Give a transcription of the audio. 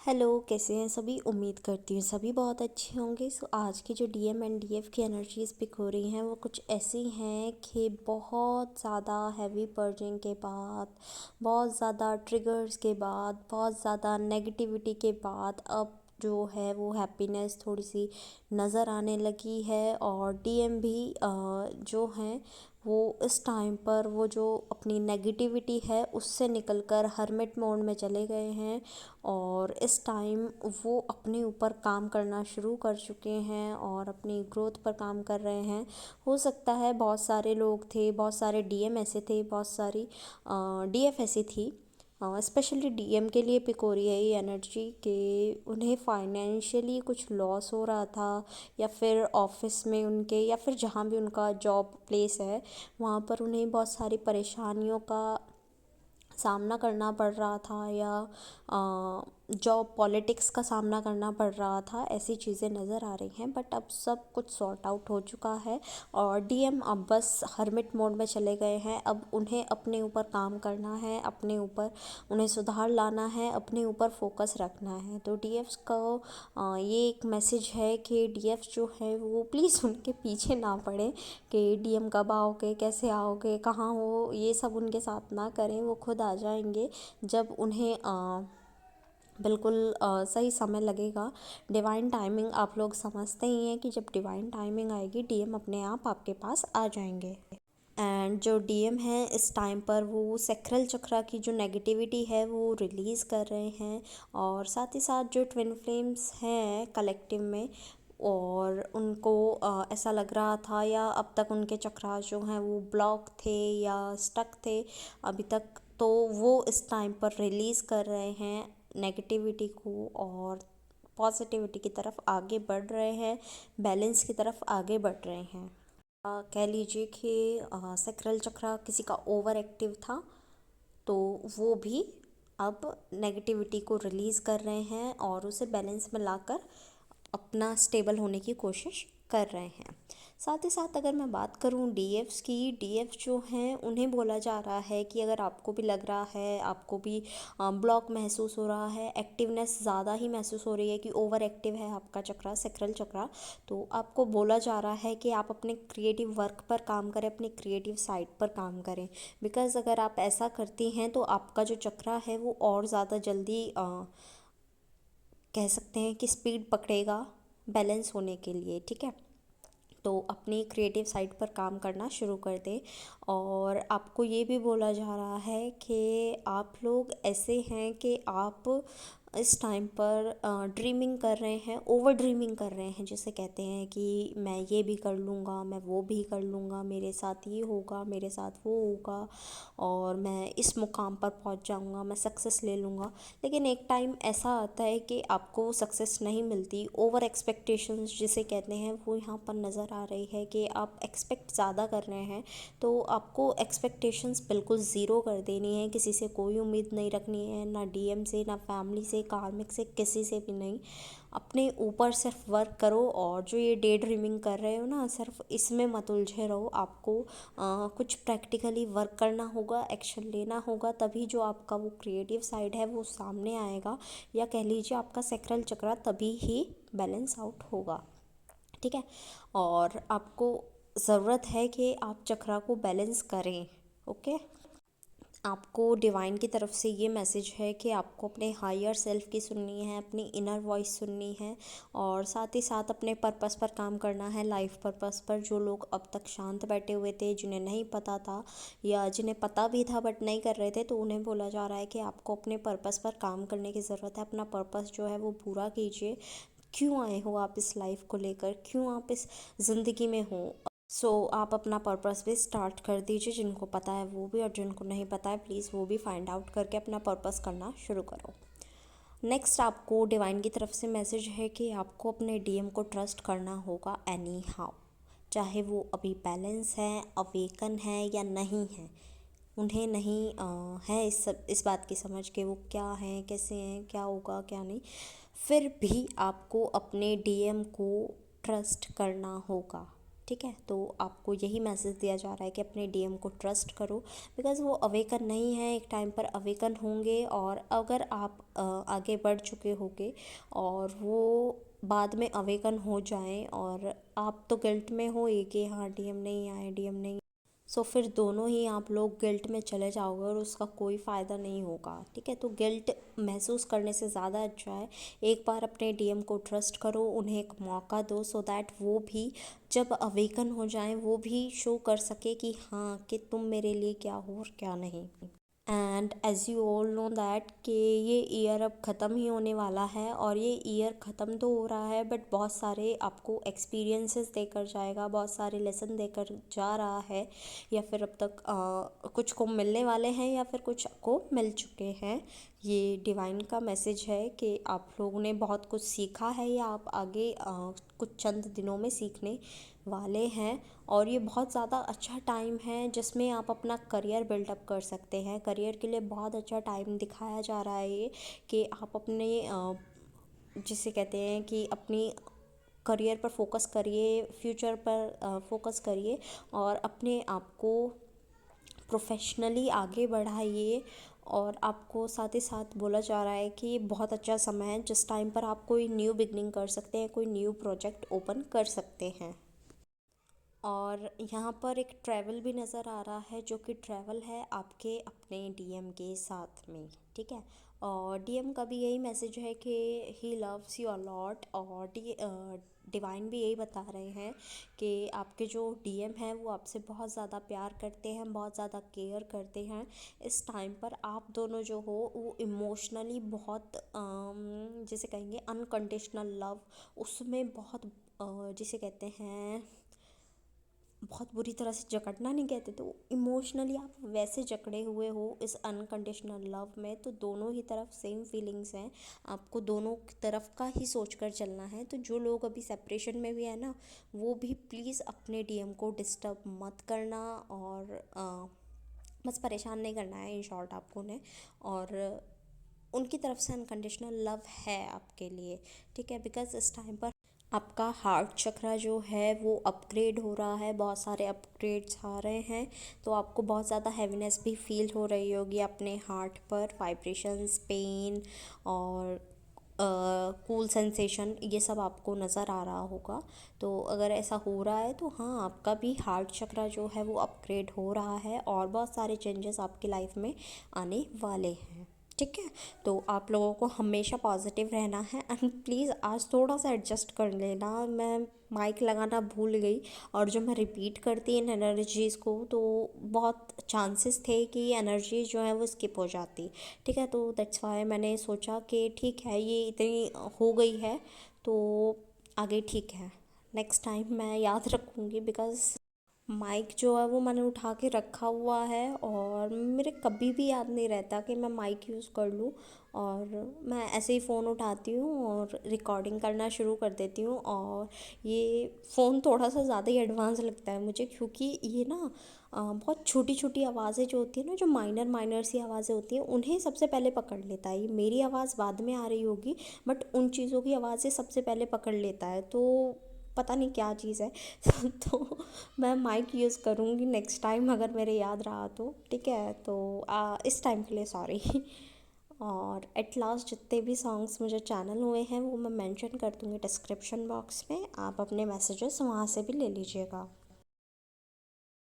Hello, कैसे हैं सभी। उम्मीद करती हूँ सभी बहुत अच्छे होंगे। सो आज की जो डीएम एंड डीएफ की एनर्जीज पिक हो रही हैं वो कुछ ऐसी हैं कि बहुत ज़्यादा हैवी पर्जिंग के बाद, बहुत ज़्यादा ट्रिगर्स के बाद, बहुत ज़्यादा नेगेटिविटी के बाद अब जो है वो हैप्पीनेस थोड़ी सी नज़र आने लगी है। और डीएम भी जो हैं वो इस टाइम पर वो जो अपनी नेगेटिविटी है उससे निकलकर हर्मिट मोड में चले गए हैं। और इस टाइम वो अपने ऊपर काम करना शुरू कर चुके हैं और अपनी ग्रोथ पर काम कर रहे हैं। हो सकता है बहुत सारे लोग थे, बहुत सारे डीएम ऐसे थे, बहुत सारी डीएफ ऐसी थी। स्पेशली डीएम के लिए पिक हो रही है ये एनर्जी कि उन्हें फाइनेंशियली कुछ लॉस हो रहा था, या फिर ऑफिस में उनके, या फिर जहाँ भी उनका जॉब प्लेस है वहाँ पर उन्हें बहुत सारी परेशानियों का सामना करना पड़ रहा था, या जॉब पॉलिटिक्स का सामना करना पड़ रहा था। ऐसी चीज़ें नज़र आ रही हैं, बट अब सब कुछ सॉर्ट आउट हो चुका है और डीएम अब बस हर्मिट मोड में चले गए हैं। अब उन्हें अपने ऊपर काम करना है, अपने ऊपर उन्हें सुधार लाना है, अपने ऊपर फोकस रखना है। तो डीएफ का ये एक मैसेज है कि डीएफ जो है वो प्लीज़ उनके पीछे ना पड़े कि डीएम कब आओगे, कैसे आओगे, कहाँ हो, ये सब उनके साथ ना करें। वो खुद आ जाएंगे जब उन्हें बिल्कुल सही समय लगेगा। डिवाइन टाइमिंग आप लोग समझते ही हैं कि जब डिवाइन टाइमिंग आएगी डीएम अपने आप आपके पास आ जाएंगे। एंड जो डीएम है इस टाइम पर वो सैक्रल चक्रा की जो नेगेटिविटी है वो रिलीज़ कर रहे हैं, और साथ ही साथ जो ट्विन फ्लेम्स हैं कलेक्टिव में, और उनको ऐसा लग रहा था, या अब तक उनके चक्रा जो हैं वो ब्लॉक थे या स्टक थे अभी तक, तो वो इस टाइम पर रिलीज़ कर रहे हैं नेगेटिविटी को और पॉजिटिविटी की तरफ आगे बढ़ रहे हैं, बैलेंस की तरफ आगे बढ़ रहे हैं। कह लीजिए कि सैक्रल चक्रा किसी का ओवर एक्टिव था, तो वो भी अब नेगेटिविटी को रिलीज़ कर रहे हैं और उसे बैलेंस में लाकर अपना स्टेबल होने की कोशिश कर रहे हैं। साथ ही साथ अगर मैं बात करूं डीएफ्स की, डीएफ जो हैं उन्हें बोला जा रहा है कि अगर आपको भी लग रहा है, आपको भी ब्लॉक महसूस हो रहा है, एक्टिवनेस ज़्यादा ही महसूस हो रही है कि ओवर एक्टिव है आपका चक्रा, सैक्रल चक्रा, तो आपको बोला जा रहा है कि आप अपने क्रिएटिव वर्क पर काम करें, अपनी क्रिएटिव साइड पर काम करें। बिकॉज़ अगर आप ऐसा करती हैं तो आपका जो चक्रा है वो और ज़्यादा जल्दी कह सकते हैं कि स्पीड पकड़ेगा बैलेंस होने के लिए। ठीक है, तो अपनी क्रिएटिव साइड पर काम करना शुरू कर दें। और आपको ये भी बोला जा रहा है कि आप लोग ऐसे हैं कि आप इस टाइम पर ड्रीमिंग कर रहे हैं, ओवर ड्रीमिंग कर रहे हैं, जिसे कहते हैं कि मैं ये भी कर लूँगा, मैं वो भी कर लूँगा, मेरे साथ ये होगा, मेरे साथ वो होगा, और मैं इस मुकाम पर पहुंच जाऊंगा, मैं सक्सेस ले लूँगा। लेकिन एक टाइम ऐसा आता है कि आपको सक्सेस नहीं मिलती। ओवर एक्सपेक्टेशंस जिसे कहते हैं वो यहाँ पर नज़र आ रही है कि आप एक्सपेक्ट ज़्यादा कर रहे हैं, तो आपको एक्सपेक्टेशंस बिल्कुल ज़ीरो कर देनी है। किसी से कोई उम्मीद नहीं रखनी है, ना डीएम से, ना फैमिली से, कार्मिक से, किसी से भी नहीं। अपने ऊपर सिर्फ वर्क करो, और जो ये डे ड्रीमिंग कर रहे हो ना, सिर्फ इसमें मत उलझे रहो। आपको कुछ प्रैक्टिकली वर्क करना होगा, एक्शन लेना होगा, तभी जो आपका वो क्रिएटिव साइड है वो सामने आएगा, या कह लीजिए आपका सैक्रल चक्रा तभी ही बैलेंस आउट होगा। ठीक है, और आपको ज़रूरत है कि आप चक्रा को बैलेंस करें। ओके, आपको डिवाइन की तरफ से ये मैसेज है कि आपको अपने हायर सेल्फ की सुननी है, अपनी इनर वॉइस सुननी है, और साथ ही साथ अपने पर्पस पर काम करना है, लाइफ पर्पस पर। जो लोग अब तक शांत बैठे हुए थे, जिन्हें नहीं पता था, या जिन्हें पता भी था बट नहीं कर रहे थे, तो उन्हें बोला जा रहा है कि आपको अपने पर्पस पर काम करने की ज़रूरत है। अपना पर्पस जो है वो पूरा कीजिए। क्यों आए हो आप इस लाइफ को लेकर, क्यों आप इस ज़िंदगी में हो। आप अपना पर्पस भी स्टार्ट कर दीजिए। जिनको पता है वो भी, और जिनको नहीं पता है प्लीज़ वो भी फाइंड आउट करके अपना पर्पस करना शुरू करो। नेक्स्ट आपको डिवाइन की तरफ से मैसेज है कि आपको अपने डीएम को ट्रस्ट करना होगा एनी हाउ, चाहे वो अभी बैलेंस है, अवेकन है या नहीं है। उन्हें नहीं है इस बात की समझ के वो क्या हैं, कैसे हैं, क्या होगा क्या नहीं, फिर भी आपको अपने डीएम को ट्रस्ट करना होगा। ठीक है, तो आपको यही मैसेज दिया जा रहा है कि अपने डीएम को ट्रस्ट करो, बिकॉज़ वो अवेकन नहीं है, एक टाइम पर अवेकन होंगे। और अगर आप आगे बढ़ चुके होगे और वो बाद में अवेकन हो जाएं और आप तो गिल्ट में हो ही कि हाँ डीएम नहीं आए, डीएम नहीं, सो फिर दोनों ही आप लोग गिल्ट में चले जाओगे और उसका कोई फ़ायदा नहीं होगा। ठीक है, तो गिल्ट महसूस करने से ज़्यादा अच्छा है एक बार अपने डीएम को ट्रस्ट करो, उन्हें एक मौका दो, सो दैट वो भी जब अवेकन हो जाएं वो भी शो कर सके कि हाँ कि तुम मेरे लिए क्या हो और क्या नहीं। And as you all know that कि ये ईयर अब ख़त्म ही होने वाला है, और ये ईयर ख़त्म तो हो रहा है बट बहुत सारे आपको एक्सपीरियंसेस देकर जाएगा, बहुत सारे लेसन देकर जा रहा है, या फिर अब तक कुछ को मिलने वाले हैं या फिर कुछ को मिल चुके हैं। ये डिवाइन का मैसेज है कि आप लोगों ने बहुत कुछ सीखा है या आप आगे कुछ चंद दिनों में सीखने वाले हैं। और ये बहुत ज़्यादा अच्छा टाइम है जिसमें आप अपना करियर बिल्डअप कर सकते हैं। करियर के लिए बहुत अच्छा टाइम दिखाया जा रहा है ये, कि आप अपने जिसे कहते हैं कि अपनी करियर पर फोकस करिए, फ्यूचर पर फोकस करिए और अपने आप को प्रोफेशनली आगे बढ़ाइए। और आपको साथ ही साथ बोला जा रहा है कि ये बहुत अच्छा समय है जिस टाइम पर आप कोई न्यू बिगनिंग कर सकते हैं, कोई न्यू प्रोजेक्ट ओपन कर सकते हैं। और यहाँ पर एक ट्रैवल भी नज़र आ रहा है, जो कि ट्रैवल है आपके अपने डीएम के साथ में। ठीक है, और डीएम का भी यही मैसेज है कि ही लव्स यू अलॉट, और डिवाइन भी यही बता रहे हैं कि आपके जो डीएम हैं वो आपसे बहुत ज़्यादा प्यार करते हैं, बहुत ज़्यादा केयर करते हैं। इस टाइम पर आप दोनों जो हो वो इमोशनली बहुत जिसे कहेंगे अनकंडीशनल लव, उसमें बहुत जिसे कहते हैं बहुत बुरी तरह से जकड़ना नहीं कहते, तो इमोशनली आप वैसे जकड़े हुए हो इस अनकंडीशनल लव में। तो दोनों ही तरफ सेम फीलिंग्स हैं, आपको दोनों की तरफ का ही सोच कर चलना है। तो जो लोग अभी सेपरेशन में भी है ना, वो भी प्लीज़ अपने डीएम को डिस्टर्ब मत करना, और बस परेशान नहीं करना है इन शॉर्ट आपको ने। और उनकी तरफ से अनकंडीशनल लव है आपके लिए। ठीक है, बिकॉज़ इस टाइम पर आपका हार्ट चक्रा जो है वो अपग्रेड हो रहा है, बहुत सारे अपग्रेड्स आ रहे हैं। तो आपको बहुत ज़्यादा हैवीनेस भी फील हो रही होगी अपने हार्ट पर, वाइब्रेशंस, पेन और कूल सेंसेशन, ये सब आपको नज़र आ रहा होगा। तो अगर ऐसा हो रहा है तो हाँ, आपका भी हार्ट चक्रा जो है वो अपग्रेड हो रहा है और बहुत सारे चेंजेस आपकी लाइफ में आने वाले हैं। ठीक है, तो आप लोगों को हमेशा पॉजिटिव रहना है। एंड प्लीज़ आज थोड़ा सा एडजस्ट कर लेना, मैं माइक लगाना भूल गई, और जो मैं रिपीट करती इन एनर्जीज़ को तो बहुत चांसेस थे कि ये एनर्जीज जो है वो स्किप हो जाती। ठीक है, तो दैट्स वाई मैंने सोचा कि ठीक है ये इतनी हो गई है तो आगे ठीक है, नेक्स्ट टाइम मैं याद रखूँगी। बिकॉज़ माइक जो है वो मैंने उठा के रखा हुआ है और मेरे कभी भी याद नहीं रहता कि मैं माइक यूज़ कर लूँ, और मैं ऐसे ही फ़ोन उठाती हूँ और रिकॉर्डिंग करना शुरू कर देती हूँ। और ये फ़ोन थोड़ा सा ज़्यादा ही एडवांस लगता है मुझे, क्योंकि ये ना बहुत छोटी छोटी आवाज़ें जो होती है ना, जो माइनर माइनर सी आवाज़ें होती हैं, उन्हें सबसे पहले पकड़ लेता है। ये मेरी आवाज़ बाद में आ रही होगी बट उन चीज़ों की आवाज़ें सबसे पहले पकड़ लेता है, तो पता नहीं क्या चीज़ है। तो मैं माइक यूज़ करूँगी नेक्स्ट टाइम अगर मेरे याद रहा तो। ठीक है, तो इस टाइम के लिए सॉरी। और एट लास्ट जितने भी सॉन्ग्स मुझे चैनल हुए हैं वो मैं मेंशन कर दूँगी डिस्क्रिप्शन बॉक्स में, आप अपने मैसेजेस वहाँ से भी ले लीजिएगा।